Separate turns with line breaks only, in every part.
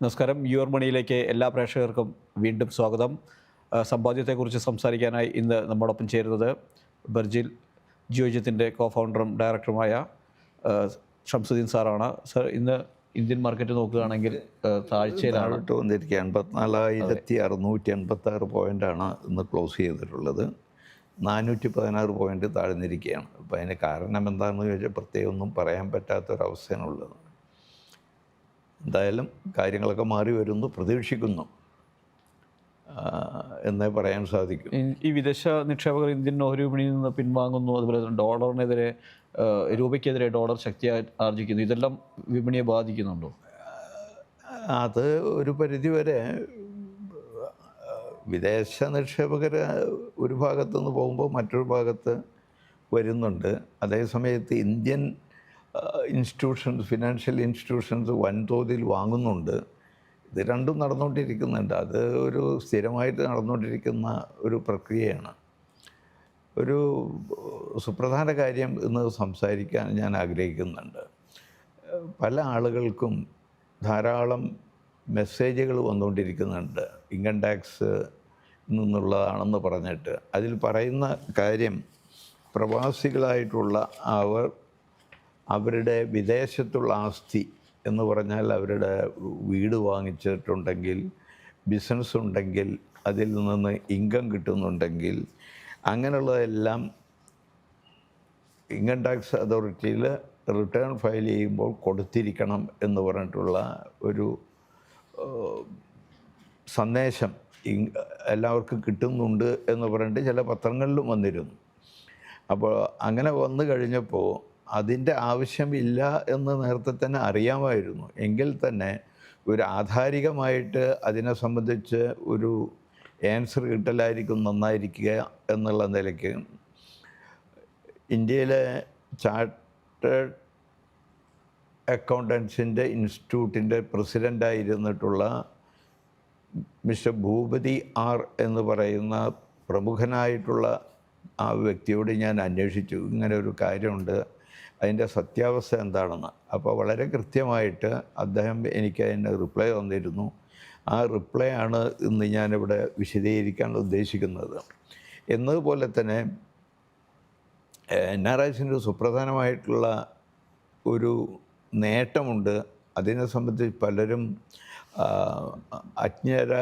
നമസ്കാരം. യുവർ മണിയിലേക്ക് എല്ലാ പ്രേക്ഷകർക്കും വീണ്ടും സ്വാഗതം. സമ്പാദ്യത്തെക്കുറിച്ച് സംസാരിക്കാനായി ഇന്ന് നമ്മോടൊപ്പം ചേരുന്നത് ബർജിൽ ജിയോജിത്തിൻ്റെ കോ-ഫൗണ്ടറും ഡയറക്ടറുമായ ഷംസുദ്ദീൻ സാറാണ്. സർ, ഇന്ന് ഇന്ത്യൻ മാർക്കറ്റ് നോക്കുകയാണെങ്കിൽ താഴ്ചയിലാണ്
വന്നിരിക്കുക. 84,686 പോയിൻ്റാണ് ഇന്ന് ക്ലോസ് ചെയ്തിട്ടുള്ളത്. 416 പോയിൻ്റ് താഴ്ന്നിരിക്കുകയാണ്. അപ്പോൾ അതിന് കാരണം എന്താണെന്ന് ചോദിച്ചാൽ പ്രത്യേകം ഒന്നും പറയാൻ പറ്റാത്തൊരവസ്ഥയാണുള്ളത്. എന്തായാലും കാര്യങ്ങളൊക്കെ മാറി വരുന്നു, പ്രതീക്ഷിക്കുന്നു എന്നേ പറയാൻ സാധിക്കും.
ഈ വിദേശ നിക്ഷേപകർ ഇന്ത്യൻ ഓഹരി വിപണിയിൽ നിന്ന് പിൻവാങ്ങുന്നു, അതുപോലെ ഡോളറിനെതിരെ രൂപയ്ക്കെതിരെ ഡോളർ ശക്തി ആർജിക്കുന്നു. ഇതെല്ലാം വിപണിയെ ബാധിക്കുന്നുണ്ടോ?
അത് ഒരു പരിധിവരെ വിദേശ നിക്ഷേപകർ ഒരു ഭാഗത്തു നിന്ന് പോകുമ്പോൾ മറ്റൊരു ഭാഗത്ത് വരുന്നുണ്ട്. അതേസമയത്ത് ഇന്ത്യൻ ഇൻസ്റ്റിറ്റ്യൂഷൻസ്, ഫിനാൻഷ്യൽ ഇൻസ്റ്റിറ്റ്യൂഷൻസ് വൻതോതിൽ വാങ്ങുന്നുണ്ട്. ഇത് രണ്ടും നടന്നുകൊണ്ടിരിക്കുന്നുണ്ട്. അത് ഒരു സ്ഥിരമായിട്ട് നടന്നുകൊണ്ടിരിക്കുന്ന ഒരു പ്രക്രിയയാണ്. ഒരു സുപ്രധാന കാര്യം ഇന്ന് സംസാരിക്കാൻ ഞാൻ ആഗ്രഹിക്കുന്നുണ്ട്. പല ആളുകൾക്കും ധാരാളം മെസ്സേജുകൾ വന്നുകൊണ്ടിരിക്കുന്നുണ്ട് ഇൻകം ടാക്സ് നിന്നുള്ളതാണെന്ന് പറഞ്ഞിട്ട്. അതിൽ പറയുന്ന കാര്യം പ്രവാസികളായിട്ടുള്ള അവരുടെ വിദേശത്തുള്ള ആസ്തി എന്ന് പറഞ്ഞാൽ അവരുടെ വീട് വാങ്ങിച്ചിട്ടുണ്ടെങ്കിൽ, ബിസിനസ് ഉണ്ടെങ്കിൽ, അതിൽ നിന്ന് ഇൻകം കിട്ടുന്നുണ്ടെങ്കിൽ അങ്ങനെയുള്ളതെല്ലാം ഇൻകം ടാക്സ് അതോറിറ്റിയിൽ റിട്ടേൺ ഫയൽ ചെയ്യുമ്പോൾ കൊടുത്തിരിക്കണം എന്ന് പറഞ്ഞിട്ടുള്ള ഒരു സന്ദേശം എല്ലാവർക്കും കിട്ടുന്നുണ്ട് എന്ന് പറഞ്ഞിട്ട് ചില പത്രങ്ങളിലും വന്നിരുന്നു. അപ്പോൾ അങ്ങനെ വന്നു കഴിഞ്ഞപ്പോൾ അതിൻ്റെ ആവശ്യമില്ല എന്ന് നേരത്തെ തന്നെ അറിയാമായിരുന്നു. എങ്കിൽ തന്നെ ഒരു ആധാരികമായിട്ട് അതിനെ സംബന്ധിച്ച് ഒരു ആൻസർ കിട്ടലായിരിക്കും നന്നായിരിക്കുക എന്നുള്ള നിലയ്ക്ക് ഇന്ത്യയിലെ ചാർട്ടേഡ് അക്കൗണ്ടൻസിൻ്റെ ഇൻസ്റ്റിറ്റ്യൂട്ടിൻ്റെ പ്രസിഡൻ്റായിരുന്നിട്ടുള്ള മിസ്റ്റർ ഭൂപതി ആർ എന്ന് പറയുന്ന പ്രമുഖനായിട്ടുള്ള ആ വ്യക്തിയോട് ഞാൻ അന്വേഷിച്ചു, ഇങ്ങനെ ഒരു കാര്യമുണ്ട്, അതിൻ്റെ സത്യാവസ്ഥ എന്താണെന്ന്. അപ്പോൾ വളരെ കൃത്യമായിട്ട് അദ്ദേഹം എനിക്ക് അതിന് റിപ്ലൈ തന്നിരുന്നു. ആ റിപ്ലൈ ആണ് ഇന്ന് ഞാനിവിടെ വിശദീകരിക്കാൻ ഉദ്ദേശിക്കുന്നത്. എന്നതുപോലെ തന്നെ NRIസിൻ്റെ സുപ്രധാനമായിട്ടുള്ള ഒരു നേട്ടമുണ്ട്. അതിനെ സംബന്ധിച്ച് പലരും അജ്ഞര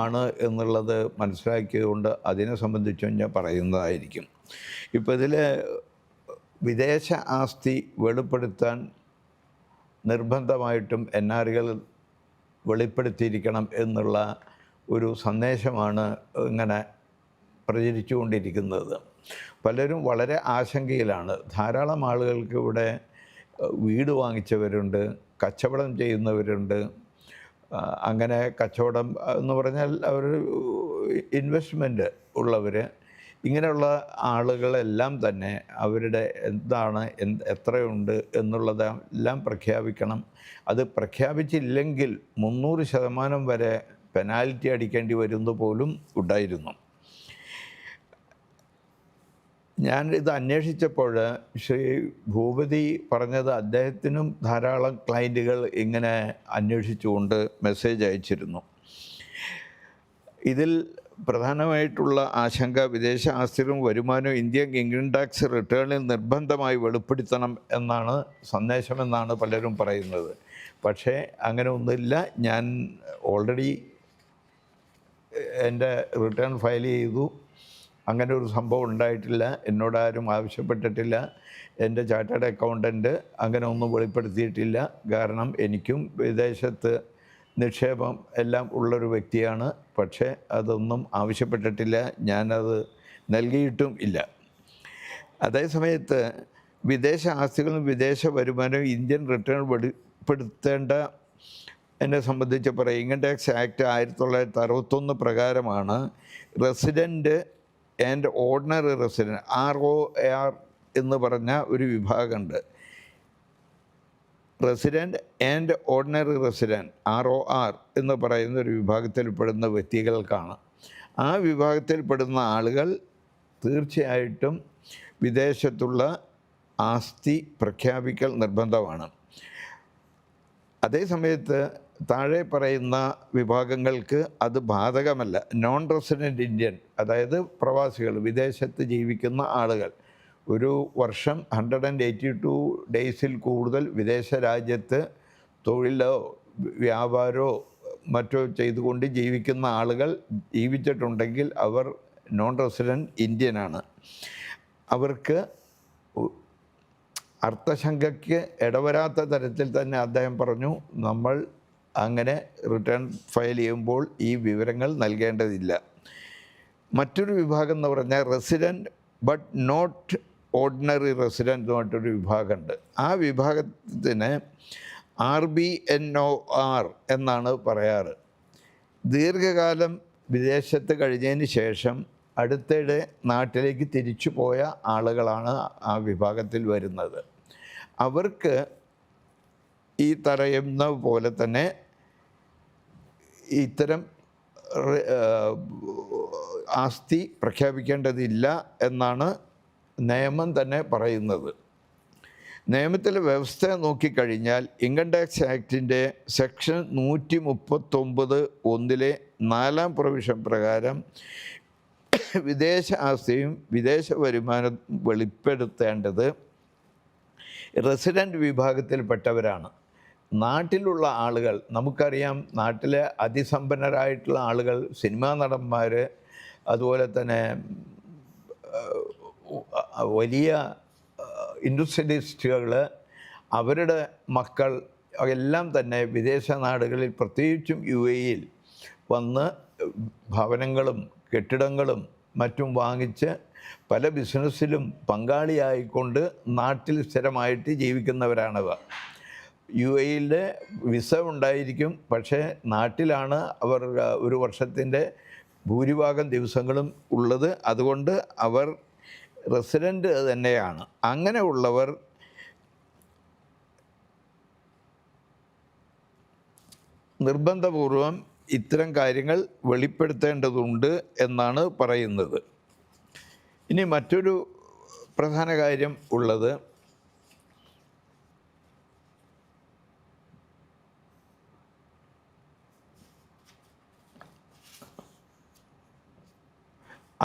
ആണ് എന്നുള്ളത് മനസ്സിലാക്കിയതുകൊണ്ട് അതിനെ സംബന്ധിച്ചും ഞാൻ പറയുന്നതായിരിക്കും. ഇപ്പോൾ ഇതിൽ വിദേശ ആസ്തി വെളിപ്പെടുത്താൻ നിർബന്ധമായിട്ടും NRIകൾ വെളിപ്പെടുത്തിയിരിക്കണം എന്നുള്ള ഒരു സന്ദേശമാണ് ഇങ്ങനെ പ്രചരിച്ചുകൊണ്ടിരിക്കുന്നത്. പലരും വളരെ ആശങ്കയിലാണ്. ധാരാളം ആളുകൾക്ക് ഇവിടെ വീട് വാങ്ങിച്ചവരുണ്ട്, കച്ചവടം ചെയ്യുന്നവരുണ്ട്. അങ്ങനെ കച്ചവടം എന്ന് പറഞ്ഞാൽ അവർ ഇൻവെസ്റ്റ്മെൻറ്റ് ഉള്ളവർ, ഇങ്ങനെയുള്ള ആളുകളെല്ലാം തന്നെ അവരുടെ എന്താണ് എത്രയുണ്ട് എന്നുള്ളതെല്ലാം പ്രഖ്യാപിക്കണം. അത് പ്രഖ്യാപിച്ചില്ലെങ്കിൽ 300% വരെ പെനാൽറ്റി അടിക്കേണ്ടി വരുന്നത് പോലും ഉണ്ടായിരുന്നു. ഞാൻ ഇത് അന്വേഷിച്ചപ്പോൾ ശ്രീ ഭൂപതി പറഞ്ഞത് അദ്ദേഹത്തിനും ധാരാളം ക്ലയൻറ്റുകൾ ഇങ്ങനെ അന്വേഷിച്ചുകൊണ്ട് മെസ്സേജ് അയച്ചിരുന്നു. ഇതിൽ പ്രധാനമായിട്ടുള്ള ആശങ്ക വിദേശ ആസ്തികളും വരുമാനവും ഇന്ത്യൻ ഇൻകം ടാക്സ് റിട്ടേണിൽ നിർബന്ധമായി വെളിപ്പെടുത്തണം എന്നാണ് സന്ദേശമെന്നാണ് പലരും പറയുന്നത്. പക്ഷേ അങ്ങനെ ഒന്നുമില്ല. ഞാൻ ഓൾറെഡി എൻ്റെ റിട്ടേൺ ഫയൽ ചെയ്തു. അങ്ങനെ ഒരു സംഭവം ഉണ്ടായിട്ടില്ല. എന്നോടാരും ആവശ്യപ്പെട്ടിട്ടില്ല. എൻ്റെ ചാർട്ടേഡ് അക്കൗണ്ടൻറ്റ് അങ്ങനെ ഒന്നും വെളിപ്പെടുത്തിയിട്ടില്ല. കാരണം എനിക്കും വിദേശത്ത് നിക്ഷേപം എല്ലാം ഉള്ളൊരു വ്യക്തിയാണ്. പക്ഷേ അതൊന്നും ആവശ്യപ്പെട്ടിട്ടില്ല, ഞാനത് നൽകിയിട്ടും ഇല്ല. അതേസമയത്ത് വിദേശ ആസ്തികളും വിദേശ വരുമാനവും ഇന്ത്യൻ റിട്ടേൺ വെളിപ്പെടുത്തേണ്ട എന്നെ സംബന്ധിച്ച് പറയും. ഇൻകം ടാക്സ് ആക്ട് 1961 പ്രകാരമാണ് resident and ordinary resident ROR എന്ന് പറഞ്ഞ ഒരു വിഭാഗമുണ്ട്. Resident and ordinary resident ROR എന്ന് പറയുന്ന ഒരു വിഭാഗത്തിൽപ്പെടുന്ന വ്യക്തികൾക്കാണ്. ആ വിഭാഗത്തിൽപ്പെടുന്ന ആളുകൾ തീർച്ചയായിട്ടും വിദേശത്തുള്ള ആസ്തി പ്രഖ്യാപിക്കൽ നിർബന്ധമാണ്. അതേ സമയത്ത് താഴെ പറയുന്ന വിഭാഗങ്ങൾക്ക് അത് ബാധകമല്ല. നോൺ റെസിഡൻറ്റ് ഇന്ത്യൻ, അതായത് പ്രവാസികൾ, വിദേശത്ത് ജീവിക്കുന്ന ആളുകൾ, ഒരു വർഷം 182 ഡേയ്സിൽ കൂടുതൽ വിദേശ രാജ്യത്ത് തൊഴിലോ വ്യാപാരമോ മറ്റോ ചെയ്തുകൊണ്ട് ജീവിക്കുന്ന ആളുകൾ ജീവിച്ചിട്ടുണ്ടെങ്കിൽ അവർ നോൺ റെസിഡൻറ്റ് ഇന്ത്യനാണ്. അവർക്ക് അർത്ഥശങ്കയ്ക്ക് ഇടവരാത്ത തരത്തിൽ തന്നെ അദ്ദേഹം പറഞ്ഞു, നമ്മൾ അങ്ങനെ റിട്ടേൺ ഫയൽ ചെയ്യുമ്പോൾ ഈ വിവരങ്ങൾ നൽകേണ്ടതില്ല. മറ്റൊരു വിഭാഗം എന്ന് പറഞ്ഞാൽ resident but not ordinary resident എന്ന് പറഞ്ഞിട്ടൊരു വിഭാഗമുണ്ട്. ആ വിഭാഗത്തിന് RBNOR എന്നാണ് പറയാറ്. ദീർഘകാലം വിദേശത്ത് കഴിഞ്ഞതിന് ശേഷം അടുത്തിടെ നാട്ടിലേക്ക് തിരിച്ചു പോയ ആളുകളാണ് ആ വിഭാഗത്തിൽ വരുന്നത്. അവർക്ക് ഈ പറയുന്ന പോലെ തന്നെ ഇത്തരം ആസ്തി പ്രഖ്യാപിക്കേണ്ടതില്ല എന്നാണ് നിയമം തന്നെ പറയുന്നത്. നിയമത്തിലെ വ്യവസ്ഥ നോക്കിക്കഴിഞ്ഞാൽ ഇൻകം ടാക്സ് ആക്ടിൻ്റെ സെക്ഷൻ 139(1) 4-ാം പ്രൊവിഷൻ പ്രകാരം വിദേശ ആസ്തിയും വിദേശ വരുമാനം വെളിപ്പെടുത്തേണ്ടത് റെസിഡൻറ്റ് വിഭാഗത്തിൽപ്പെട്ടവരാണ്. നാട്ടിലുള്ള ആളുകൾ, നമുക്കറിയാം, നാട്ടിലെ അതിസമ്പന്നരായിട്ടുള്ള ആളുകൾ, സിനിമാ നടന്മാർ, അതുപോലെ തന്നെ വലിയ ഇൻഡസ്ട്രിയലിസ്റ്റുകൾ, അവരുടെ മക്കൾ എല്ലാം തന്നെ വിദേശ നാടുകളിൽ, പ്രത്യേകിച്ചും UAE-യിൽ വന്ന് ഭവനങ്ങളും കെട്ടിടങ്ങളും മറ്റും വാങ്ങിച്ച് പല ബിസിനസ്സിലും പങ്കാളിയായിക്കൊണ്ട് നാട്ടിൽ സ്ഥിരമായിട്ട് ജീവിക്കുന്നവരാണവ. UAE-യിലെ വിസ ഉണ്ടായിരിക്കും, പക്ഷേ നാട്ടിലാണ് അവർ ഒരു വർഷത്തിൻ്റെ ഭൂരിഭാഗം ദിവസങ്ങളും ഉള്ളത്. അതുകൊണ്ട് അവർ റെസിഡൻറ്റ് തന്നെയാണ്. അങ്ങനെയുള്ളവർ നിർബന്ധപൂർവം ഇത്തരം കാര്യങ്ങൾ വെളിപ്പെടുത്തേണ്ടതുണ്ട് എന്നാണ് പറയുന്നത്. ഇനി മറ്റൊരു പ്രധാന കാര്യം ഉള്ളത്,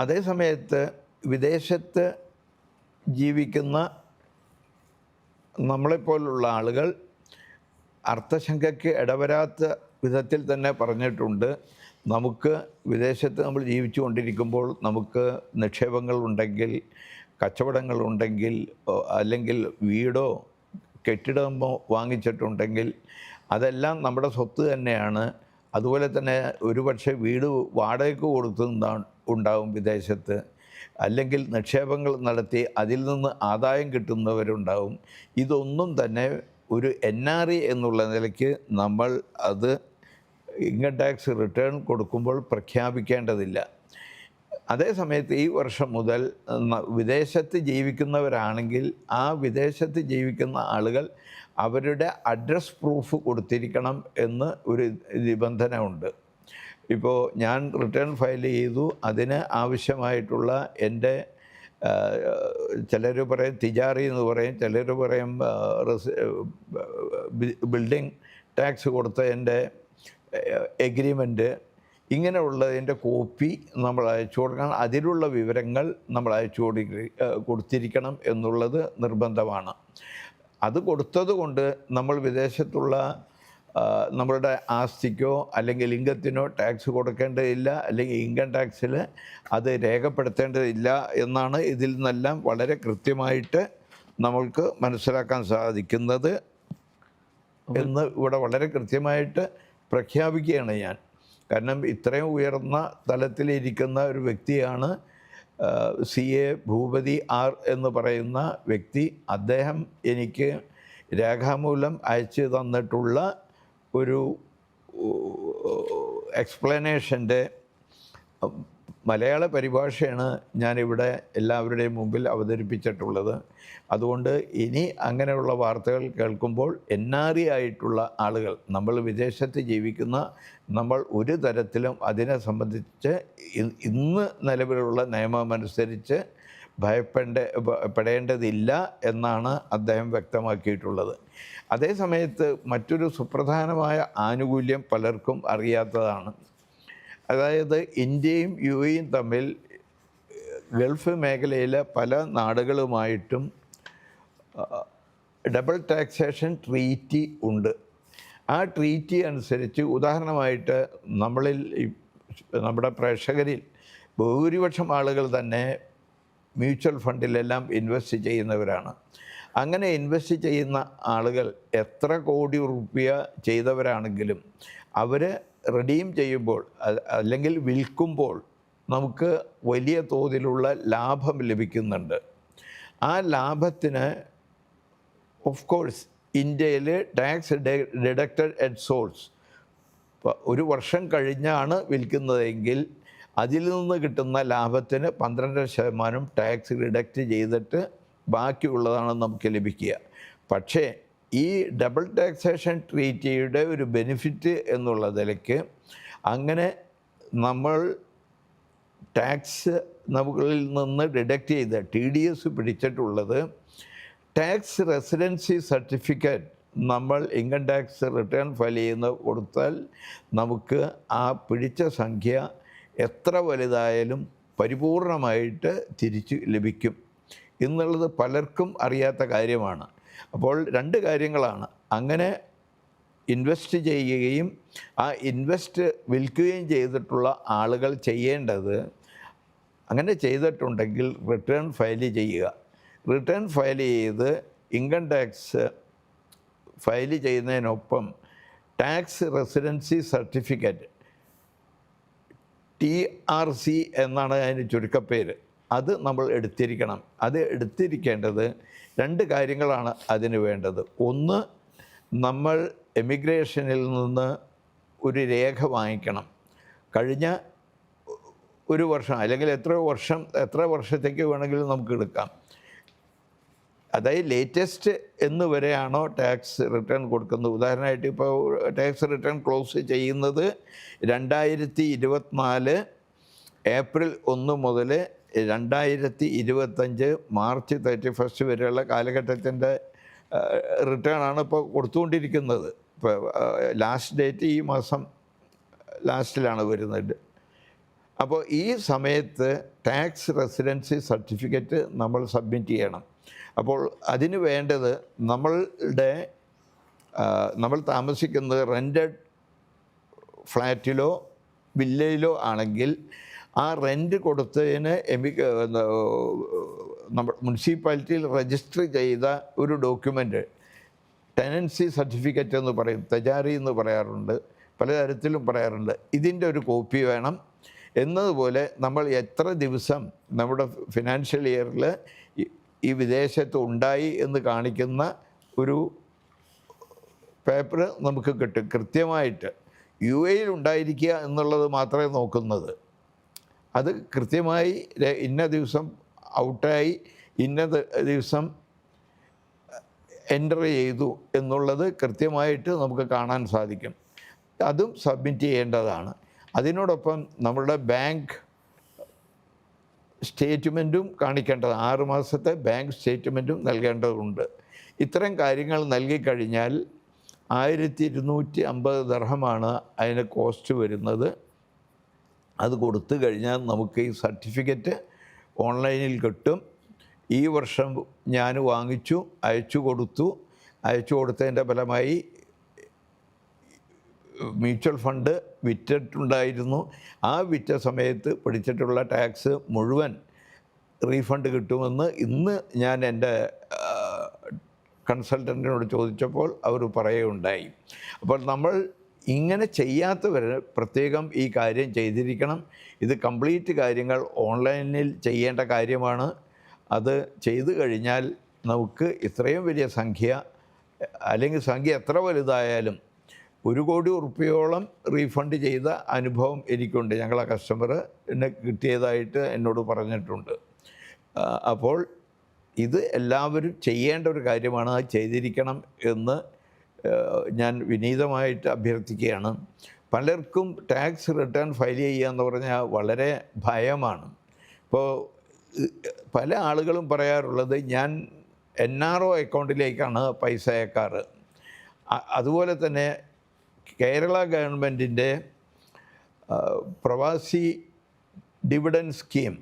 അതേ സമയത്ത് വിദേശത്ത് ജീവിക്കുന്ന നമ്മളെപ്പോലുള്ള ആളുകൾ അർത്ഥശങ്കയ്ക്ക് ഇടവരാത്ത വിധത്തിൽ തന്നെ പറഞ്ഞിട്ടുണ്ട്. നമുക്ക് വിദേശത്ത് നമ്മൾ ജീവിച്ചു കൊണ്ടിരിക്കുമ്പോൾ നമുക്ക് നിക്ഷേപങ്ങളുണ്ടെങ്കിൽ, കച്ചവടങ്ങളുണ്ടെങ്കിൽ, അല്ലെങ്കിൽ വീടോ കെട്ടിടമോ വാങ്ങിച്ചിട്ടുണ്ടെങ്കിൽ അതെല്ലാം നമ്മുടെ സ്വത്ത് തന്നെയാണ്. അതുപോലെ തന്നെ ഒരുപക്ഷെ വീട് വാടകയ്ക്ക് കൊടുത്തുണ്ടാവും വിദേശത്ത്, അല്ലെങ്കിൽ നിക്ഷേപങ്ങൾ നടത്തി അതിൽ നിന്ന് ആദായം കിട്ടുന്നവരുണ്ടാവും. ഇതൊന്നും തന്നെ ഒരു NRE എന്നുള്ള നിലയ്ക്ക് നമ്മൾ അത് ഇൻകം ടാക്സ് റിട്ടേൺ കൊടുക്കുമ്പോൾ പ്രഖ്യാപിക്കേണ്ടതില്ല. അതേസമയത്ത് ഈ വർഷം മുതൽ വിദേശത്ത് ജീവിക്കുന്നവരാണെങ്കിൽ ആ വിദേശത്ത് ജീവിക്കുന്ന ആളുകൾ അവരുടെ അഡ്രസ് പ്രൂഫ് കൊടുത്തിരിക്കണം എന്ന് ഒരു നിബന്ധന ഉണ്ട്. ഇപ്പോൾ ഞാൻ റിട്ടേൺ ഫയൽ ചെയ്തു, അതിന് ആവശ്യമായിട്ടുള്ള എൻ്റെ ചിലർ പറയും തിജാറി എന്ന് പറയും, ചിലർ പറയും ബിൽഡിംഗ് ടാക്സ് കൊടുത്ത എൻ്റെ എഗ്രിമെൻറ്റ്, ഇങ്ങനെയുള്ളതിൻ്റെ കോപ്പി നമ്മൾ അയച്ചു കൊടുക്കണം. അതിലുള്ള വിവരങ്ങൾ നമ്മൾ കൊടുത്തിരിക്കണം എന്നുള്ളത് നിർബന്ധമാണ്. അത് കൊടുത്തത് കൊണ്ട് നമ്മൾ വിദേശത്തുള്ള നമ്മളുടെ ആസ്തിക്കോ അല്ലെങ്കിൽ ഇൻകത്തിനോ ടാക്സ് കൊടുക്കേണ്ടതില്ല, അല്ലെങ്കിൽ ഇൻകം ടാക്സിൽ അത് രേഖപ്പെടുത്തേണ്ടതില്ല എന്നാണ് ഇതിൽ നിന്നെല്ലാം വളരെ കൃത്യമായിട്ട് നമ്മൾക്ക് മനസ്സിലാക്കാൻ സാധിക്കുന്നത് എന്ന് ഇവിടെ വളരെ കൃത്യമായിട്ട് പ്രഖ്യാപിക്കുകയാണ് ഞാൻ. കാരണം ഇത്രയും ഉയർന്ന തലത്തിലിരിക്കുന്ന ഒരു വ്യക്തിയാണ് CA ഭൂപതി R എന്ന് പറയുന്ന വ്യക്തി. അദ്ദേഹം എനിക്ക് രേഖാമൂലം അയച്ചു തന്നിട്ടുള്ള ഒരു എക്സ്പ്ലനേഷൻ്റെ മലയാള പരിഭാഷയാണ് ഞാനിവിടെ എല്ലാവരുടെയും മുമ്പിൽ അവതരിപ്പിച്ചിട്ടുള്ളത്. അതുകൊണ്ട് ഇനി അങ്ങനെയുള്ള വാർത്തകൾ കേൾക്കുമ്പോൾ NRE ആയിട്ടുള്ള ആളുകൾ, നമ്മൾ വിദേശത്ത് ജീവിക്കുന്ന നമ്മൾ ഒരു തരത്തിലും അതിനെ സംബന്ധിച്ച് ഇന്ന് നിലവിലുള്ള നിയമമനുസരിച്ച് പെടേണ്ടതില്ല എന്നാണ് അദ്ദേഹം വ്യക്തമാക്കിയിട്ടുള്ളത്. അതേസമയത്ത് മറ്റൊരു സുപ്രധാനമായ ആനുകൂല്യം പലർക്കും അറിയാത്തതാണ്. അതായത് ഇന്ത്യയും യു എയും തമ്മിൽ ഗൾഫ് മേഖലയിലെ പല നാടുകളുമായിട്ടും ഡബിൾ ടാക്സേഷൻ ട്രീറ്റി ഉണ്ട്. ആ ട്രീറ്റി അനുസരിച്ച് ഉദാഹരണമായിട്ട് നമ്മുടെ പ്രേക്ഷകരിൽ ഭൂരിപക്ഷം ആളുകൾ തന്നെ മ്യൂച്വൽ ഫണ്ടിലെല്ലാം ഇൻവെസ്റ്റ് ചെയ്യുന്നവരാണ്. അങ്ങനെ ഇൻവെസ്റ്റ് ചെയ്യുന്ന ആളുകൾ എത്ര കോടി റുപ്യ ചെയ്തവരാണെങ്കിലും അവർ റെഡീം ചെയ്യുമ്പോൾ അല്ലെങ്കിൽ വിൽക്കുമ്പോൾ നമുക്ക് വലിയ തോതിലുള്ള ലാഭം ലഭിക്കുന്നുണ്ട്. ആ ലാഭത്തിന് ഓഫ് കോഴ്സ് ഇന്ത്യയിൽ ടാക്സ് ഡിഡക്റ്റഡ് അറ്റ് സോഴ്സ്. ഇപ്പോൾ ഒരു വർഷം കഴിഞ്ഞാണ് വിൽക്കുന്നതെങ്കിൽ അതിൽ നിന്ന് കിട്ടുന്ന ലാഭത്തിന് 12% ടാക്സ് ഡിഡക്റ്റ് ചെയ്തിട്ട് ബാക്കിയുള്ളതാണ് നമുക്ക് ലഭിക്കുക. പക്ഷേ ഈ ഡബിൾ ടാക്സേഷൻ ട്രീറ്റിയുടെ ഒരു ബെനിഫിറ്റ് എന്നുള്ള നിലയ്ക്ക് അങ്ങനെ നമ്മൾ ടാക്സ് നമ്മളിൽ നിന്ന് ഡിഡക്റ്റ് ചെയ്ത് TDS പിടിച്ചിട്ടുള്ളത് ടാക്സ് റെസിഡൻസി സർട്ടിഫിക്കറ്റ് നമ്മൾ ഇൻകം ടാക്സ് റിട്ടേൺ ഫയൽ ചെയ്യുന്ന കൊടുത്താൽ നമുക്ക് ആ പിടിച്ച സംഖ്യ എത്ര വലുതായാലും പരിപൂർണമായിട്ട് തിരിച്ച് ലഭിക്കും എന്നുള്ളത് പലർക്കും അറിയാത്ത കാര്യമാണ്. അപ്പോൾ രണ്ട് കാര്യങ്ങളാണ്. അങ്ങനെ ഇൻവെസ്റ്റ് ചെയ്യുകയും ആ ഇൻവെസ്റ്റ് വിൽക്കുകയും ചെയ്തിട്ടുള്ള ആളുകൾ ചെയ്യേണ്ടത്, അങ്ങനെ ചെയ്തിട്ടുണ്ടെങ്കിൽ റിട്ടേൺ ഫയൽ ചെയ്യുക. റിട്ടേൺ ഫയൽ ചെയ്ത് ഇൻകം ടാക്സ് ഫയൽ ചെയ്യുന്നതിനൊപ്പം ടാക്സ് റെസിഡൻസി സർട്ടിഫിക്കറ്റ് TRC എന്നാണ് അതിന് ചുരുക്കപ്പേര്, അത് നമ്മൾ എടുത്തിരിക്കണം. അത് എടുത്തിരിക്കേണ്ടത് രണ്ട് കാര്യങ്ങളാണ് അതിന് വേണ്ടത്. ഒന്ന്, നമ്മൾ എമിഗ്രേഷനിൽ നിന്ന് ഒരു രേഖ വാങ്ങിക്കണം. കഴിഞ്ഞ ഒരു വർഷം അല്ലെങ്കിൽ എത്ര വർഷത്തേക്ക് വേണമെങ്കിലും നമുക്ക് എടുക്കാം. അതായത് ലേറ്റസ്റ്റ് എന്ന് വരെയാണോ ടാക്സ് റിട്ടേൺ കൊടുക്കുന്നത്. ഉദാഹരണമായിട്ട് ഇപ്പോൾ ടാക്സ് റിട്ടേൺ ക്ലോസ് ചെയ്യുന്നത് 2024 ഏപ്രിൽ 1 മുതൽ 2025 മാർച്ച് 31 വരെയുള്ള കാലഘട്ടത്തിൻ്റെ റിട്ടേണാണ് ഇപ്പോൾ കൊടുത്തുകൊണ്ടിരിക്കുന്നത്. ഇപ്പോൾ ലാസ്റ്റ് ഡേറ്റ് ഈ മാസം ലാസ്റ്റിലാണ് വരുന്നത്. അപ്പോൾ ഈ സമയത്ത് ടാക്സ് റെസിഡൻസി സർട്ടിഫിക്കറ്റ് നമ്മൾ സബ്മിറ്റ് ചെയ്യണം. അപ്പോൾ അതിന് വേണ്ടത് നമ്മൾ താമസിക്കുന്നത് റെൻറ്റഡ് ഫ്ലാറ്റിലോ വില്ലയിലോ ആണെങ്കിൽ ആ റെൻറ്റ് കൊടുത്തതിന് നമ്മൾ മുനിസിപ്പാലിറ്റിയിൽ രജിസ്റ്റർ ചെയ്ത ഒരു ഡോക്യുമെൻ്റ്, ടെനൻസി സർട്ടിഫിക്കറ്റ് എന്ന് പറയും, തജാരി എന്ന് പറയാറുണ്ട്, പലതരത്തിലും പറയാറുണ്ട്. ഇതിൻ്റെ ഒരു കോപ്പി വേണം. എന്നതുപോലെ നമ്മൾ എത്ര ദിവസം നമ്മുടെ ഫിനാൻഷ്യൽ ഇയറിൽ ഈ വിദേശത്ത് ഉണ്ടായി എന്ന് കാണിക്കുന്ന ഒരു പേപ്പർ നമുക്ക് കിട്ടും. കൃത്യമായിട്ട് UAE ഉണ്ടായിരിക്കുക എന്നുള്ളത് മാത്രമേ നോക്കുന്നത്. അത് കൃത്യമായി ഇന്ന ദിവസം ഔട്ടായി ഇന്ന ദിവസം എൻ്റർ ചെയ്തു എന്നുള്ളത് കൃത്യമായിട്ട് നമുക്ക് കാണാൻ സാധിക്കും. അതും സബ്മിറ്റ് ചെയ്യേണ്ടതാണ്. അതിനോടൊപ്പം നമ്മളുടെ ബാങ്ക് സ്റ്റേറ്റ്മെൻറ്റും കാണിക്കേണ്ടത്, 6 മാസത്തെ ബാങ്ക് സ്റ്റേറ്റ്മെൻറ്റും നൽകേണ്ടതുണ്ട്. ഇത്തരം കാര്യങ്ങൾ നൽകിക്കഴിഞ്ഞാൽ 1250 ദർഹമാണ് അതിന് കോസ്റ്റ് വരുന്നത്. അത് കൊടുത്തു കഴിഞ്ഞാൽ നമുക്ക് ഈ സർട്ടിഫിക്കറ്റ് ഓൺലൈനിൽ കിട്ടും. ഈ വർഷം ഞാൻ വാങ്ങിച്ചു, അയച്ചു കൊടുത്തതിൻ്റെ ഫലമായി മ്യൂച്വൽ ഫണ്ട് വിറ്റിട്ടുണ്ടായിരുന്നു. ആ വിറ്റ സമയത്ത് പിടിച്ചിട്ടുള്ള ടാക്സ് മുഴുവൻ റീഫണ്ട് കിട്ടുമെന്ന് ഇന്ന് ഞാൻ എൻ്റെ കൺസൾട്ടൻറ്റിനോട് ചോദിച്ചപ്പോൾ അവർ പറയുകയുണ്ടായി. അപ്പോൾ നമ്മൾ ഇങ്ങനെ ചെയ്യാത്തവർ പ്രത്യേകം ഈ കാര്യം ചെയ്തിരിക്കണം. ഇത് കംപ്ലീറ്റ് കാര്യങ്ങൾ ഓൺലൈനിൽ ചെയ്യേണ്ട കാര്യമാണ്. അത് ചെയ്തു കഴിഞ്ഞാൽ നമുക്ക് ഇത്രയും വലിയ സംഖ്യ, അല്ലെങ്കിൽ സംഖ്യ എത്ര വലുതായാലും 1 കോടി റുപ്യയോളം റീഫണ്ട് ചെയ്ത അനുഭവം എനിക്കുണ്ട്. ഞങ്ങളെ കസ്റ്റമർ എന്നെ കിട്ടിയതായിട്ട് എന്നോട് പറഞ്ഞിട്ടുണ്ട്. അപ്പോൾ ഇത് എല്ലാവരും ചെയ്യേണ്ട ഒരു കാര്യമാണ്. അത് ചെയ്തിരിക്കണം എന്ന് ഞാൻ വിനീതമായിട്ട് അഭ്യർത്ഥിക്കുകയാണ്. പലർക്കും ടാക്സ് റിട്ടേൺ ഫയൽ ചെയ്യുക എന്ന് പറഞ്ഞാൽ വളരെ ഭയമാണ്. ഇപ്പോൾ പല ആളുകളും പറയാറുള്ളത് ഞാൻ NRO അക്കൗണ്ടിലേക്കാണ് പൈസ അയക്കാറ്. അതുപോലെ തന്നെ കേരള ഗവൺമെൻറ്റിൻ്റെ പ്രവാസി ഡിവിഡൻഡ് സ്കീം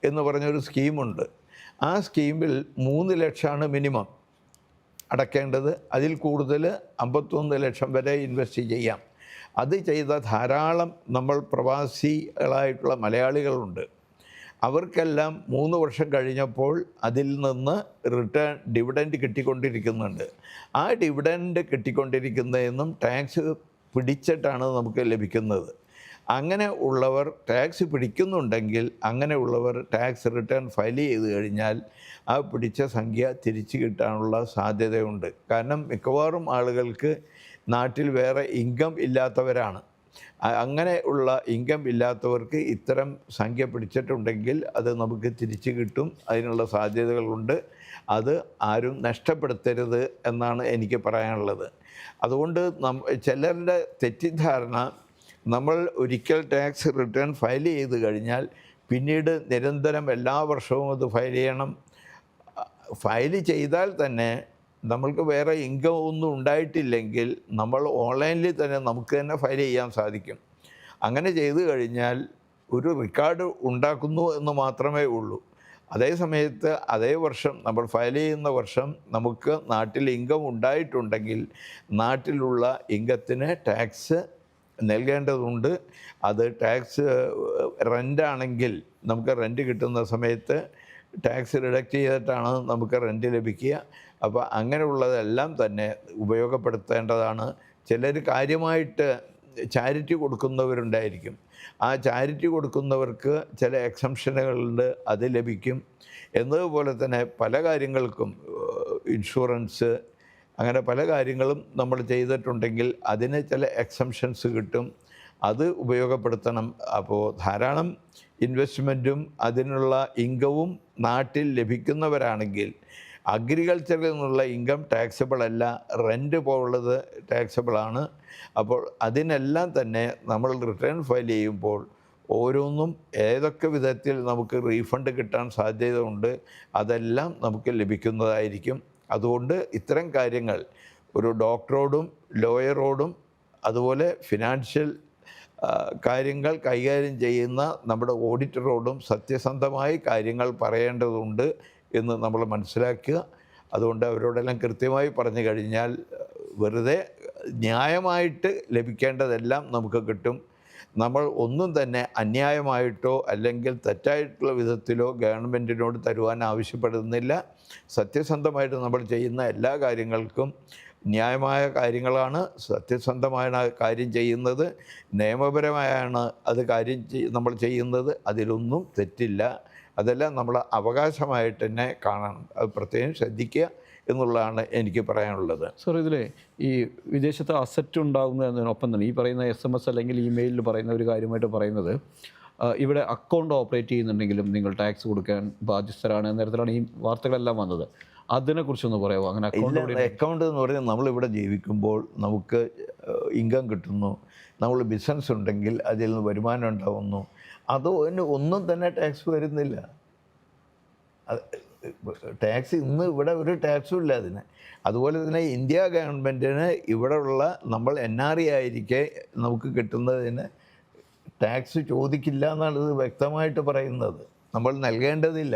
എന്ന് പറഞ്ഞൊരു സ്കീമുണ്ട്. ആ സ്കീമിൽ 3 ലക്ഷമാണ് മിനിമം അടയ്ക്കേണ്ടത്. അതിൽ കൂടുതൽ 51 ലക്ഷം വരെ ഇൻവെസ്റ്റ് ചെയ്യാം. അത് ചെയ്ത ധാരാളം നമ്മൾ പ്രവാസികളായിട്ടുള്ള മലയാളികളുണ്ട്. അവർക്കെല്ലാം 3 വർഷം കഴിഞ്ഞപ്പോൾ അതിൽ നിന്ന് ഡിവിഡൻഡ് കിട്ടിക്കൊണ്ടിരിക്കുന്നുണ്ട്. ആ ഡിവിഡൻഡ് കിട്ടിക്കൊണ്ടിരിക്കുന്നതെന്നും ടാക്സ് പിടിച്ചിട്ടാണ് നമുക്ക് ലഭിക്കുന്നത്. അങ്ങനെ ഉള്ളവർ ടാക്സ് പിടിക്കുന്നുണ്ടെങ്കിൽ അങ്ങനെയുള്ളവർ ടാക്സ് റിട്ടേൺ ഫയൽ ചെയ്ത് കഴിഞ്ഞാൽ ആ പിടിച്ച സംഖ്യ തിരിച്ചു കിട്ടാനുള്ള സാധ്യതയുണ്ട്. കാരണം മിക്കവാറും ആളുകൾക്ക് നാട്ടിൽ വേറെ ഇൻകം ഇല്ലാത്തവരാണ്. അങ്ങനെ ഉള്ള ഇൻകം ഇല്ലാത്തവർക്ക് ഇത്തരം സംഖ്യ പിടിച്ചിട്ടുണ്ടെങ്കിൽ അത് നമുക്ക് തിരിച്ചു കിട്ടും. അതിനുള്ള സാധ്യതകളുണ്ട്. അത് ആരും നഷ്ടപ്പെടുത്തരുത് എന്നാണ് എനിക്ക് പറയാനുള്ളത്. അതുകൊണ്ട് ചിലരുടെ തെറ്റിദ്ധാരണ നമ്മൾ ഒരിക്കൽ ടാക്സ് റിട്ടേൺ ഫയൽ ചെയ്ത് കഴിഞ്ഞാൽ പിന്നീട് നിരന്തരം എല്ലാ വർഷവും അത് ഫയൽ ചെയ്യണം. ഫയൽ ചെയ്താൽ തന്നെ നമ്മൾക്ക് വേറെ ഇൻകം ഒന്നും ഉണ്ടായിട്ടില്ലെങ്കിൽ നമ്മൾ ഓൺലൈനിൽ തന്നെ നമുക്ക് തന്നെ ഫയൽ ചെയ്യാൻ സാധിക്കും. അങ്ങനെ ചെയ്തു കഴിഞ്ഞാൽ ഒരു റെക്കോർഡ് ഉണ്ടാക്കുന്നു എന്ന് മാത്രമേ ഉള്ളൂ. അതേ സമയത്ത് അതേ വർഷം നമ്മൾ ഫയൽ ചെയ്യുന്ന വർഷം നമുക്ക് നാട്ടിൽ ഇൻകം ഉണ്ടായിട്ടുണ്ടെങ്കിൽ നാട്ടിലുള്ള ഇൻകത്തിന് ടാക്സ് നൽകേണ്ടതുണ്ട്. അത് ടാക്സ് റെൻ്റാണെങ്കിൽ നമുക്ക് റെൻറ്റ് കിട്ടുന്ന സമയത്ത് ടാക്സ് റിഡക്റ്റ് ചെയ്തിട്ടാണ് നമുക്ക് റെൻറ്റ് ലഭിക്കുക. അപ്പോൾ അങ്ങനെയുള്ളതെല്ലാം തന്നെ ഉപയോഗപ്പെടുത്തേണ്ടതാണ്. ചിലർ കാര്യമായിട്ട് ചാരിറ്റി കൊടുക്കുന്നവരുണ്ടായിരിക്കും. ആ ചാരിറ്റി കൊടുക്കുന്നവർക്ക് ചില എക്സംഷനുകളുണ്ട്, അത് ലഭിക്കും. എന്നതുപോലെ തന്നെ പല കാര്യങ്ങൾക്കും ഇൻഷുറൻസ് അങ്ങനെ പല കാര്യങ്ങളും നമ്മൾ ചെയ്തിട്ടുണ്ടെങ്കിൽ അതിന് ചില എക്സംഷൻസ് കിട്ടും. അത് ഉപയോഗപ്പെടുത്തണം. അപ്പോൾ ധാരാളം ഇൻവെസ്റ്റ്മെൻറ്റും അതിനുള്ള ഇൻകവും നാട്ടിൽ ലഭിക്കുന്നവരാണെങ്കിൽ അഗ്രികൾച്ചറിൽ നിന്നുള്ള ഇൻകം ടാക്സബിൾ അല്ല, റെൻറ്റ് പോലുള്ളത് ടാക്സബിളാണ്. അപ്പോൾ അതിനെല്ലാം തന്നെ നമ്മൾ റിട്ടേൺ ഫയൽ ചെയ്യുമ്പോൾ ഓരോന്നും ഏതൊക്കെ വിധത്തിൽ നമുക്ക് റീഫണ്ട് കിട്ടാൻ സാധ്യത ഉണ്ട് അതെല്ലാം നമുക്ക് ലഭിക്കുന്നതായിരിക്കും. അതുകൊണ്ട് ഇത്തരം കാര്യങ്ങൾ ഒരു ഡോക്ടറോടും ലോയറോടും അതുപോലെ ഫിനാൻഷ്യൽ കാര്യങ്ങൾ കൈകാര്യം ചെയ്യുന്ന നമ്മുടെ ഓഡിറ്ററോടും സത്യസന്ധമായി കാര്യങ്ങൾ പറയേണ്ടതുണ്ട് എന്ന് നമ്മൾ മനസ്സിലാക്കുക. അതുകൊണ്ട് അവരോടെല്ലാം കൃത്യമായി പറഞ്ഞു കഴിഞ്ഞാൽ വെറുതെ ന്യായമായിട്ട് ലഭിക്കേണ്ടതെല്ലാം നമുക്ക് കിട്ടും. നമ്മൾ ഒന്നും തന്നെ അന്യായമായിട്ടോ അല്ലെങ്കിൽ തെറ്റായിട്ടുള്ള വിധത്തിലോ ഗവൺമെൻറ്റിനോട് തരുവാൻ ആവശ്യപ്പെടുന്നില്ല. സത്യസന്ധമായിട്ട് നമ്മൾ ചെയ്യുന്ന എല്ലാ കാര്യങ്ങൾക്കും ന്യായമായ കാര്യങ്ങളാണ്. സത്യസന്ധമായ കാര്യം ചെയ്യുന്നത്, നിയമപരമായാണ് അത് നമ്മൾ ചെയ്യുന്നത്. അതിലൊന്നും തെറ്റില്ല. അതെല്ലാം നമ്മൾ അവകാശമായിട്ട് തന്നെ കാണണം. അത് പ്രത്യേകം ശ്രദ്ധിക്കുക എന്നുള്ളതാണ് എനിക്ക് പറയാനുള്ളത്.
സാർ, ഇതിലെ ഈ വിദേശത്ത് അസറ്റ് ഉണ്ടാകുന്നതിനൊപ്പം തന്നെ ഈ പറയുന്ന SMS അല്ലെങ്കിൽ ഇമെയിലിൽ പറയുന്ന ഒരു കാര്യമായിട്ട് പറയുന്നത് ഇവിടെ അക്കൗണ്ട് ഓപ്പറേറ്റ് ചെയ്യുന്നുണ്ടെങ്കിലും നിങ്ങൾ ടാക്സ് കൊടുക്കാൻ ബാധ്യസ്ഥരാണ് എന്ന തരത്തിലാണ് ഈ വാർത്തകളെല്ലാം വന്നത്. അതിനെക്കുറിച്ചൊന്ന് പറയാമോ? അങ്ങനെ
അക്കൗണ്ട് എന്ന് പറയുന്നത് നമ്മളിവിടെ ജീവിക്കുമ്പോൾ നമുക്ക് ഇൻകം കിട്ടുന്നു, നമ്മൾ ബിസിനസ് ഉണ്ടെങ്കിൽ അതിൽ നിന്ന് വരുമാനം ഉണ്ടാകുന്നു, ഒന്നും തന്നെ ടാക്സ് വരുന്നില്ല. ടാക്സ് ഇന്ന് ഇവിടെ ഒരു ടാക്സും ഇല്ല അതിന്. അതുപോലെ തന്നെ ഇന്ത്യ ഗവൺമെൻറ്റിന് ഇവിടെയുള്ള നമ്മൾ NRI ആയിരിക്കെ നമുക്ക് കിട്ടുന്നതിന് ടാക്സ് ചോദിക്കില്ല എന്നാണ് ഇത് വ്യക്തമായിട്ട് പറയുന്നത്. നമ്മൾ നൽകേണ്ടതില്ല.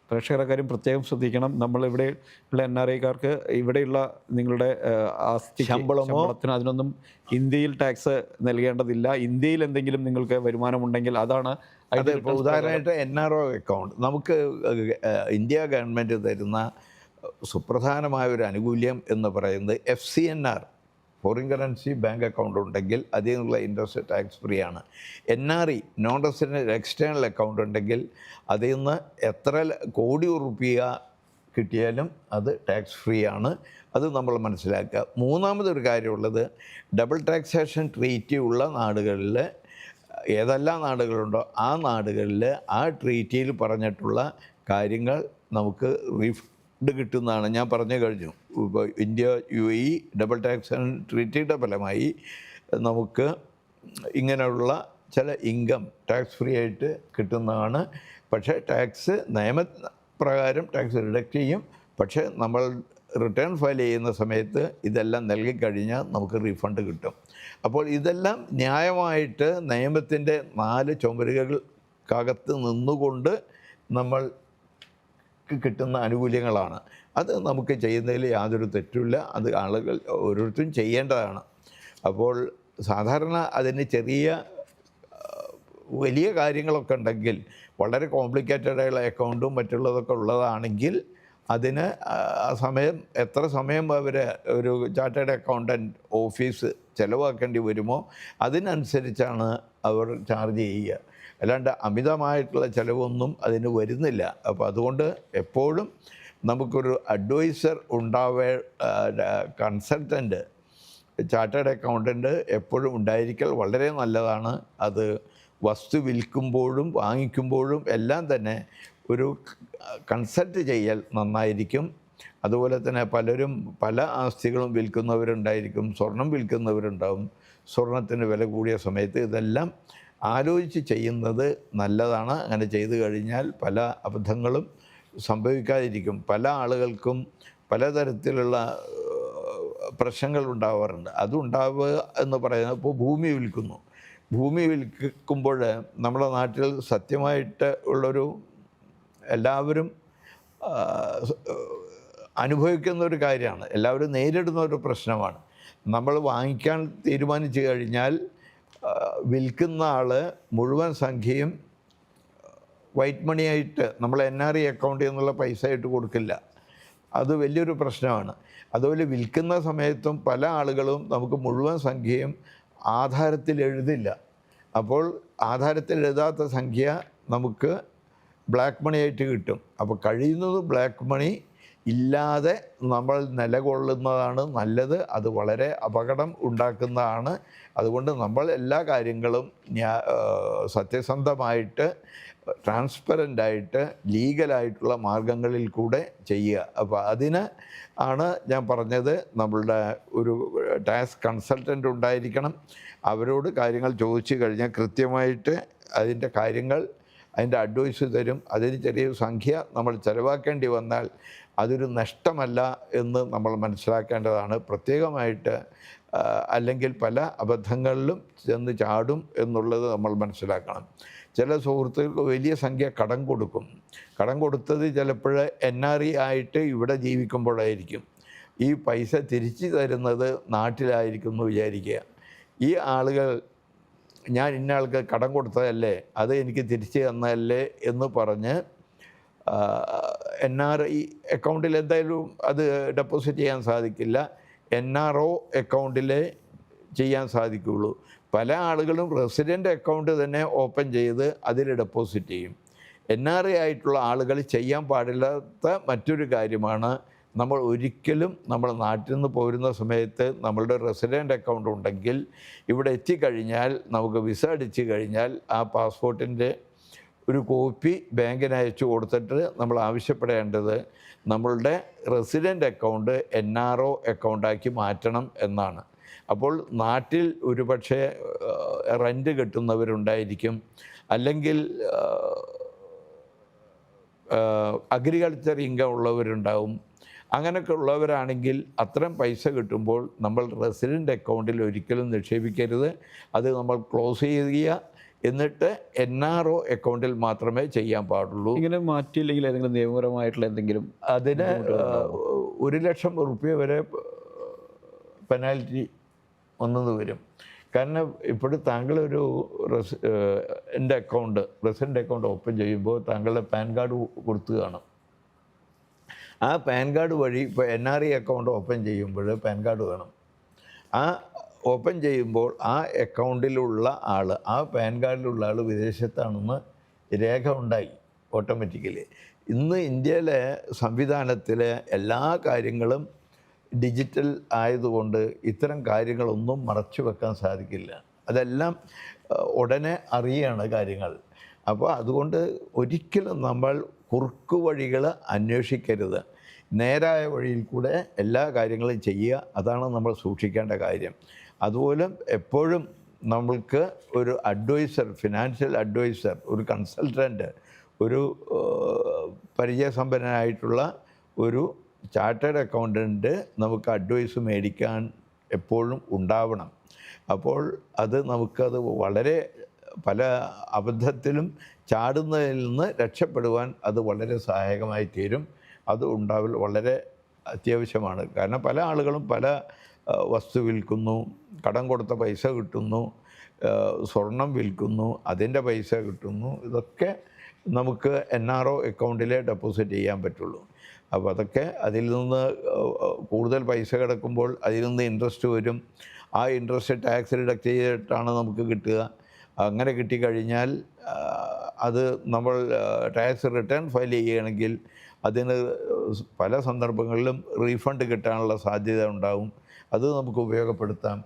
പ്രേക്ഷകരുടെ കാര്യം പ്രത്യേകം ശ്രദ്ധിക്കണം. നമ്മളിവിടെ ഉള്ള NRIക്കാർക്ക് ഇവിടെയുള്ള നിങ്ങളുടെ ശമ്പളത്തിന് അതിനൊന്നും ഇന്ത്യയിൽ ടാക്സ് നൽകേണ്ടതില്ല. ഇന്ത്യയിൽ എന്തെങ്കിലും നിങ്ങൾക്ക് വരുമാനമുണ്ടെങ്കിൽ അതാണ്.
ഇപ്പോൾ ഉദാഹരണമായിട്ട് NRO അക്കൗണ്ട് നമുക്ക് ഇന്ത്യ ഗവൺമെൻറ് തരുന്ന സുപ്രധാനമായ ഒരു ആനുകൂല്യം എന്ന് പറയുന്നത് FCNR foreign currency bank account ഉണ്ടെങ്കിൽ അതിൽ നിന്നുള്ള ഇൻട്രസ്റ്റ് ടാക്സ് ഫ്രീ ആണ്. NRE non resident external account ഉണ്ടെങ്കിൽ അതിൽ നിന്ന് എത്ര കോടി റുപ്യ കിട്ടിയാലും അത് ടാക്സ് ഫ്രീ ആണ്. അത് നമ്മൾ മനസ്സിലാക്കുക. മൂന്നാമതൊരു കാര്യമുള്ളത് ഡബിൾ ടാക്സേഷൻ ട്രീറ്റി ഉള്ള നാടുകളിൽ ഏതെല്ലാം നാടുകളുണ്ടോ ആ നാടുകളിൽ ആ ട്രീറ്റിയിൽ പറഞ്ഞിട്ടുള്ള കാര്യങ്ങൾ നമുക്ക് റീഫണ്ട് കിട്ടുന്നതാണ്. ഞാൻ പറഞ്ഞു കഴിഞ്ഞു. ഇപ്പോൾ ഇന്ത്യ UAE ഡബിൾ ടാക്സേഷൻ ട്രീറ്റിയുടെ ഫലമായി നമുക്ക് ഇങ്ങനെയുള്ള ചില ഇൻകം ടാക്സ് ഫ്രീ ആയിട്ട് കിട്ടുന്നതാണ്. പക്ഷേ ടാക്സ് നിയമപ്രകാരം ടാക്സ് റിഡക്റ്റ് ചെയ്യും. പക്ഷേ നമ്മൾ റിട്ടേൺ ഫയൽ ചെയ്യുന്ന സമയത്ത് ഇതെല്ലാം നൽകിക്കഴിഞ്ഞാൽ നമുക്ക് റീഫണ്ട് കിട്ടും. അപ്പോൾ ഇതെല്ലാം ന്യായമായിട്ട് നിയമത്തിൻ്റെ 4 ചുമരുകൾക്കകത്ത് നിന്നുകൊണ്ട് നമ്മൾ കിട്ടുന്ന ആനുകൂല്യങ്ങളാണ്. അത് നമുക്ക് ചെയ്യുന്നതിൽ യാതൊരു തെറ്റുമില്ല. അത് ആളുകൾ ഓരോരുത്തരും ചെയ്യേണ്ടതാണ്. അപ്പോൾ സാധാരണ അതിന് വലിയ കാര്യങ്ങളൊക്കെ ഉണ്ടെങ്കിൽ, വളരെ കോംപ്ലിക്കേറ്റഡ് ആയുള്ള അക്കൗണ്ടും മറ്റുള്ളതൊക്കെ ഉള്ളതാണെങ്കിൽ അതിന് എത്ര സമയം അവർ ഒരു ചാർട്ടേഡ് അക്കൗണ്ടൻറ്റ് ഓഫീസ് ചിലവാക്കേണ്ടി വരുമോ അതിനനുസരിച്ചാണ് അവർ ചാർജ് ചെയ്യുക. അല്ലാണ്ട് അമിതമായിട്ടുള്ള ചിലവൊന്നും അതിന് വരുന്നില്ല. അപ്പോൾ അതുകൊണ്ട് എപ്പോഴും നമുക്കൊരു അഡ്വൈസർ കൺസൾട്ടൻറ്റ്, ചാർട്ടേഡ് അക്കൗണ്ടൻറ്റ് എപ്പോഴും ഉണ്ടായിരിക്കൽ വളരെ നല്ലതാണ്. അത് വസ്തു വിൽക്കുമ്പോഴും വാങ്ങിക്കുമ്പോഴും എല്ലാം തന്നെ ഒരു കൺസൾട്ട് ചെയ്യൽ നന്നായിരിക്കും. അതുപോലെ തന്നെ പലരും പല ആസ്തികളും വിൽക്കുന്നവരുണ്ടായിരിക്കും, സ്വർണം വിൽക്കുന്നവരുണ്ടാവും. സ്വർണത്തിന് വില കൂടിയ സമയത്ത് ഇതെല്ലാം ആലോചിച്ച് ചെയ്യുന്നത് നല്ലതാണ്. അങ്ങനെ ചെയ്തു കഴിഞ്ഞാൽ പല അബദ്ധങ്ങളും സംഭവിക്കാതിരിക്കും. പല ആളുകൾക്കും പലതരത്തിലുള്ള പ്രശ്നങ്ങൾ ഉണ്ടാവാറുണ്ട്. അതുണ്ടാവുക എന്ന് പറയുന്നത്, ഇപ്പോൾ ഭൂമി വിൽക്കുമ്പോൾ നമ്മുടെ നാട്ടിൽ സത്യമായിട്ട് ഉള്ളൊരു എല്ലാവരും അനുഭവിക്കുന്ന ഒരു കാര്യമാണ്, എല്ലാവരും നേരിടുന്ന ഒരു പ്രശ്നമാണ്. നമ്മൾ വാങ്ങിക്കാൻ തീരുമാനിച്ചു കഴിഞ്ഞാൽ വിൽക്കുന്ന ആൾ മുഴുവൻ സംഖ്യയും വൈറ്റ് മണിയായിട്ട് നമ്മൾ NRI അക്കൗണ്ടിൽ നിന്നുള്ള പൈസ ആയിട്ട് കൊടുക്കില്ല. അത് വലിയൊരു പ്രശ്നമാണ്. അതുപോലെ വിൽക്കുന്ന സമയത്തും പല ആളുകളും നമുക്ക് മുഴുവൻ സംഖ്യയും ആധാരത്തിൽ എഴുതില്ല. അപ്പോൾ ആധാരത്തിൽ എഴുതാത്ത സംഖ്യ നമുക്ക് ബ്ലാക്ക് മണി ആയിട്ട് കിട്ടും. അപ്പോൾ കഴിയുന്നത് ബ്ലാക്ക് മണി ഇല്ലാതെ നമ്മൾ നിലകൊള്ളുന്നതാണ് നല്ലത്. അത് വളരെ അപകടം ഉണ്ടാക്കുന്നതാണ്. അതുകൊണ്ട് നമ്മൾ എല്ലാ കാര്യങ്ങളും സത്യസന്ധമായിട്ട്, ട്രാൻസ്പെറൻ്റായിട്ട്, ലീഗലായിട്ടുള്ള മാർഗങ്ങളിൽ കൂടെ ചെയ്യുക. അപ്പോൾ അതിന് ആണ് ഞാൻ പറഞ്ഞത്, നമ്മളുടെ ഒരു ടാക്സ് കൺസൾട്ടൻ്റ് ഉണ്ടായിരിക്കണം. അവരോട് കാര്യങ്ങൾ ചോദിച്ചു കഴിഞ്ഞാൽ കൃത്യമായിട്ട് അതിൻ്റെ അഡ്വൈസ് തരും. അതിന് ചെറിയൊരു സംഖ്യ നമ്മൾ ചിലവാക്കേണ്ടി വന്നാൽ അതൊരു നഷ്ടമല്ല എന്ന് നമ്മൾ മനസ്സിലാക്കേണ്ടതാണ്. പ്രത്യേകമായിട്ട് അല്ലെങ്കിൽ പല അബദ്ധങ്ങളിലും ചെന്ന് ചാടും എന്നുള്ളത് നമ്മൾ മനസ്സിലാക്കണം. ചില സുഹൃത്തുക്കൾക്ക് വലിയ സംഖ്യ കടം കൊടുക്കും. കടം കൊടുത്തത് ചിലപ്പോൾ NRI ആയിട്ട് ഇവിടെ ജീവിക്കുമ്പോഴായിരിക്കും. ഈ പൈസ തിരിച്ചു തരുന്നത് നാട്ടിലായിരിക്കും എന്ന് വിചാരിക്കുക. ഈ ആളുകൾ, ഞാൻ ഇന്ന ആൾക്ക് കടം കൊടുത്തതല്ലേ, അത് എനിക്ക് തിരിച്ചു തന്നതല്ലേ എന്ന് പറഞ്ഞ് NRI അക്കൗണ്ടിൽ എന്തായാലും അത് ഡെപ്പോസിറ്റ് ചെയ്യാൻ സാധിക്കില്ല. NRO അക്കൗണ്ടിലേ ചെയ്യാൻ സാധിക്കുകയുള്ളൂ. പല ആളുകളും റെസിഡൻ്റ് അക്കൗണ്ട് തന്നെ ഓപ്പൺ ചെയ്ത് അതിൽ ഡെപ്പോസിറ്റ് ചെയ്യും. NRI ആയിട്ടുള്ള ആളുകൾ ചെയ്യാൻ പാടില്ലാത്ത മറ്റൊരു കാര്യമാണ്, നമ്മൾ ഒരിക്കലും നമ്മൾ നാട്ടിൽ നിന്ന് പോരുന്ന സമയത്ത് നമ്മളുടെ റെസിഡൻ്റ് അക്കൗണ്ട് ഉണ്ടെങ്കിൽ ഇവിടെ എത്തിക്കഴിഞ്ഞാൽ, നമുക്ക് വിസ അടിച്ചു കഴിഞ്ഞാൽ ആ പാസ്പോർട്ടിൻ്റെ ഒരു കോപ്പി ബാങ്കിന് അയച്ചു കൊടുത്തിട്ട് നമ്മൾ ആവശ്യപ്പെടേണ്ടത് നമ്മളുടെ റെസിഡൻ്റ് അക്കൗണ്ട് NRO അക്കൗണ്ടാക്കി മാറ്റണം എന്നാണ്. അപ്പോൾ നാട്ടിൽ ഒരുപക്ഷെ റെൻ്റ് കിട്ടുന്നവരുണ്ടായിരിക്കും, അല്ലെങ്കിൽ അഗ്രികൾച്ചർ ഇൻകം ഉള്ളവരുണ്ടാവും. അങ്ങനെയൊക്കെ ഉള്ളവരാണെങ്കിൽ അത്തരം പൈസ കിട്ടുമ്പോൾ നമ്മൾ റെസിഡൻ്റ് അക്കൗണ്ടിൽ ഒരിക്കലും നിക്ഷേപിക്കരുത്. അത് നമ്മൾ ക്ലോസ് ചെയ്യുക, എന്നിട്ട് NRO അക്കൗണ്ടിൽ മാത്രമേ ചെയ്യാൻ പാടുള്ളൂ.
ഇങ്ങനെ മാറ്റിയില്ലെങ്കിൽ ഏതെങ്കിലും നിയമപരമായിട്ടുള്ള എന്തെങ്കിലും
അതിന് 1,00,000 റുപ്യ വരെ പെനാൽറ്റി വന്നത് വരും. കാരണം ഇപ്പോഴും താങ്കളൊരു റെസിഡൻ്റ് അക്കൗണ്ട് ഓപ്പൺ ചെയ്യുമ്പോൾ താങ്കളുടെ പാൻ കാർഡ് കൊടുത്തു കാണും. ആ പാൻ കാർഡ് വഴി ഇപ്പോൾ NRI അക്കൗണ്ട് ഓപ്പൺ ചെയ്യുമ്പോൾ പാൻ കാർഡ് വേണം. ആ ഓപ്പൺ ചെയ്യുമ്പോൾ ആ അക്കൗണ്ടിലുള്ള ആൾ, ആ പാൻ കാർഡിലുള്ള ആൾ വിദേശത്താണെന്ന് രേഖ ഉണ്ടായി ഓട്ടോമാറ്റിക്കലി. ഇന്ന് ഇന്ത്യയിലെ സംവിധാനത്തിൽ എല്ലാ കാര്യങ്ങളും ഡിജിറ്റൽ ആയതുകൊണ്ട് ഇത്തരം കാര്യങ്ങളൊന്നും മറച്ചു വെക്കാൻ സാധിക്കില്ല. അതെല്ലാം ഉടനെ അറിയാണ് കാര്യങ്ങൾ. അപ്പോൾ അതുകൊണ്ട് ഒരിക്കലും നമ്മൾ കുറുക്കു വഴികൾ അന്വേഷിക്കരുത്. നേരായ വഴിയിൽ കൂടെ എല്ലാ കാര്യങ്ങളും ചെയ്യുക, അതാണ് നമ്മൾ സൂക്ഷിക്കേണ്ട കാര്യം. അതുപോലെ എപ്പോഴും നമ്മൾക്ക് ഒരു അഡ്വൈസർ, ഫിനാൻഷ്യൽ അഡ്വൈസർ, ഒരു കൺസൾട്ടൻ്റ്, ഒരു പരിചയസമ്പന്നനായിട്ടുള്ള ഒരു ചാർട്ടേഡ് അക്കൗണ്ടൻറ്റ് നമുക്ക് അഡ്വൈസ് മേടിക്കാൻ എപ്പോഴും ഉണ്ടാവണം. അപ്പോൾ അത് നമുക്കത് വളരെ പല അബദ്ധത്തിലും ചാടുന്നതിൽ നിന്ന് രക്ഷപ്പെടുവാൻ അത് വളരെ സഹായകമായി തീരും. അത് ഉണ്ടാവൽ വളരെ അത്യാവശ്യമാണ്. കാരണം പല ആളുകളും പല വസ്തു വിൽക്കുന്നു, കടം കൊടുത്ത പൈസ കിട്ടുന്നു, സ്വർണം വിൽക്കുന്നു, അതിൻ്റെ പൈസ കിട്ടുന്നു. ഇതൊക്കെ നമുക്ക് NRO അക്കൗണ്ടിൽ ഡെപ്പോസിറ്റ് ചെയ്യാൻ പറ്റുള്ളൂ. അപ്പോൾ അതൊക്കെ അതിൽ നിന്ന് കൂടുതൽ പൈസ കിടക്കുമ്പോൾ അതിൽ നിന്ന് ഇൻട്രസ്റ്റ് വരും. ആ ഇൻട്രസ്റ്റ് ടാക്സ് ഡിഡക്റ്റ് ചെയ്തിട്ടാണ് നമുക്ക് കിട്ടുക. അങ്ങനെ കിട്ടിക്കഴിഞ്ഞാൽ അത് നമ്മൾ ടാക്സ് റിട്ടേൺ ഫയൽ ചെയ്യുകയാണെങ്കിൽ അതിന് പല സന്ദർഭങ്ങളിലും റീഫണ്ട് കിട്ടാനുള്ള സാധ്യത ഉണ്ടാകും. അത് നമുക്ക് ഉപയോഗപ്പെടുത്താം.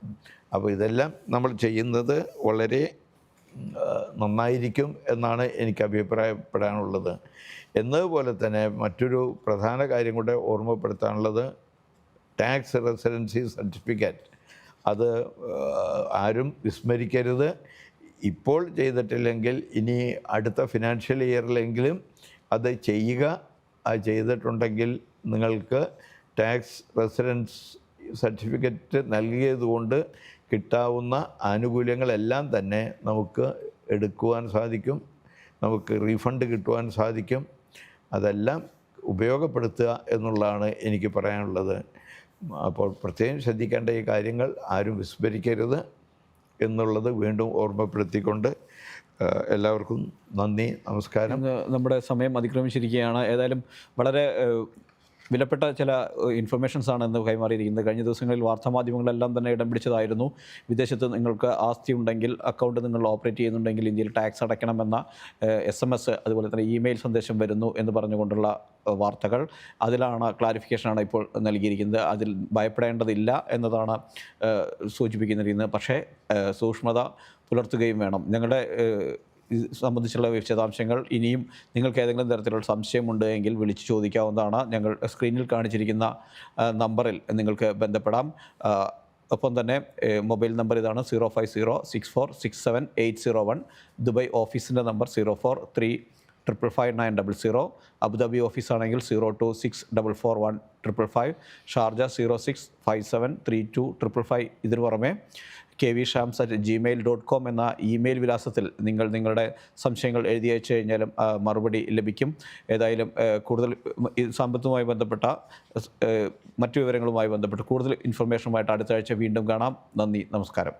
അപ്പോൾ ഇതെല്ലാം നമ്മൾ ചെയ്യുന്നത് വളരെ നന്നായിരിക്കും എന്നാണ് എനിക്ക് അഭിപ്രായപ്പെടാനുള്ളത്. എന്നതുപോലെ തന്നെ മറ്റൊരു പ്രധാന കാര്യം കൂടെ ഓർമ്മപ്പെടുത്താനുള്ളത്, ടാക്സ് റെസിഡൻസി സർട്ടിഫിക്കറ്റ് അത് ആരും വിസ്മരിക്കരുത്. ഇപ്പോൾ ചെയ്തിട്ടില്ലെങ്കിൽ ഇനി അടുത്ത ഫിനാൻഷ്യൽ ഇയറിലെങ്കിലും അത് ചെയ്യുക. അത് ചെയ്തിട്ടുണ്ടെങ്കിൽ നിങ്ങൾക്ക് ടാക്സ് റെസിഡൻസ് സർട്ടിഫിക്കറ്റ് നൽകിയതുകൊണ്ട് കിട്ടാവുന്ന ആനുകൂല്യങ്ങളെല്ലാം തന്നെ നമുക്ക് എടുക്കുവാൻ സാധിക്കും, നമുക്ക് റീഫണ്ട് കിട്ടുവാൻ സാധിക്കും. അതെല്ലാം ഉപയോഗപ്പെടുത്തുക എന്നുള്ളതാണ് എനിക്ക് പറയാനുള്ളത്. അപ്പോൾ പ്രത്യേകം ശ്രദ്ധിക്കേണ്ട ഈ കാര്യങ്ങൾ ആരും വിസ്മരിക്കരുത് എന്നുള്ളത് വീണ്ടും ഓർമ്മപ്പെടുത്തിക്കൊണ്ട് എല്ലാവർക്കും നന്ദി, നമസ്കാരം.
നമ്മുടെ സമയം അതിക്രമിച്ചിരിക്കുകയാണ്. ഏതായാലും വളരെ വിലപ്പെട്ട ചില ഇൻഫർമേഷൻസാണ് ഇന്ന് കൈമാറിയിരിക്കുന്നത്. കഴിഞ്ഞ ദിവസങ്ങളിൽ വാർത്താമാധ്യമങ്ങളെല്ലാം തന്നെ ഇടം പിടിച്ചതായിരുന്നു. വിദേശത്ത് നിങ്ങൾക്ക് ആസ്തി ഉണ്ടെങ്കിൽ, അക്കൗണ്ട് നിങ്ങൾ ഓപ്പറേറ്റ് ചെയ്യുന്നുണ്ടെങ്കിൽ ഇന്ത്യയിൽ ടാക്സ് അടയ്ക്കണമെന്ന SMS അതുപോലെ തന്നെ ഇമെയിൽ സന്ദേശം വരുന്നു എന്ന് പറഞ്ഞുകൊണ്ടുള്ള വാർത്തകൾ. അതിലാണ് ക്ലാരിഫിക്കേഷനാണ് ഇപ്പോൾ നൽകിയിരിക്കുന്നത്. അതിൽ ഭയപ്പെടേണ്ടതില്ല എന്നതാണ് സൂചിപ്പിക്കുന്നിരിക്കുന്നത്. പക്ഷേ സൂക്ഷ്മത പുലർത്തുകയും വേണം. ഞങ്ങളുടെ സംബന്ധിച്ചുള്ള വിശദാംശങ്ങൾ ഇനിയും നിങ്ങൾക്ക് ഏതെങ്കിലും തരത്തിലുള്ള സംശയമുണ്ട് എങ്കിൽ വിളിച്ച് ചോദിക്കാവുന്നതാണ്. ഞങ്ങൾ സ്ക്രീനിൽ കാണിച്ചിരിക്കുന്ന നമ്പറിൽ നിങ്ങൾക്ക് ബന്ധപ്പെടാം. ഒപ്പം തന്നെ മൊബൈൽ നമ്പർ ഇതാണ് 05064678001. ദുബായ് ഓഫീസിൻ്റെ നമ്പർ 0435555900. അബുദാബി ഓഫീസാണെങ്കിൽ 0264415555. ഷാർജ 0657325555. ഇതിനു പുറമെ kvshams@gmail.com എന്ന ഇമെയിൽ വിലാസത്തിൽ നിങ്ങൾ നിങ്ങളുടെ സംശയങ്ങൾ എഴുതി അയച്ചു കഴിഞ്ഞാലും മറുപടി ലഭിക്കും. ഏതായാലും കൂടുതൽ സാമ്പത്തികവുമായി ബന്ധപ്പെട്ട മറ്റു വിവരങ്ങളുമായി ബന്ധപ്പെട്ട് കൂടുതൽ ഇൻഫർമേഷനുമായിട്ട് അടുത്ത ആഴ്ച വീണ്ടും കാണാം. നന്ദി, നമസ്കാരം.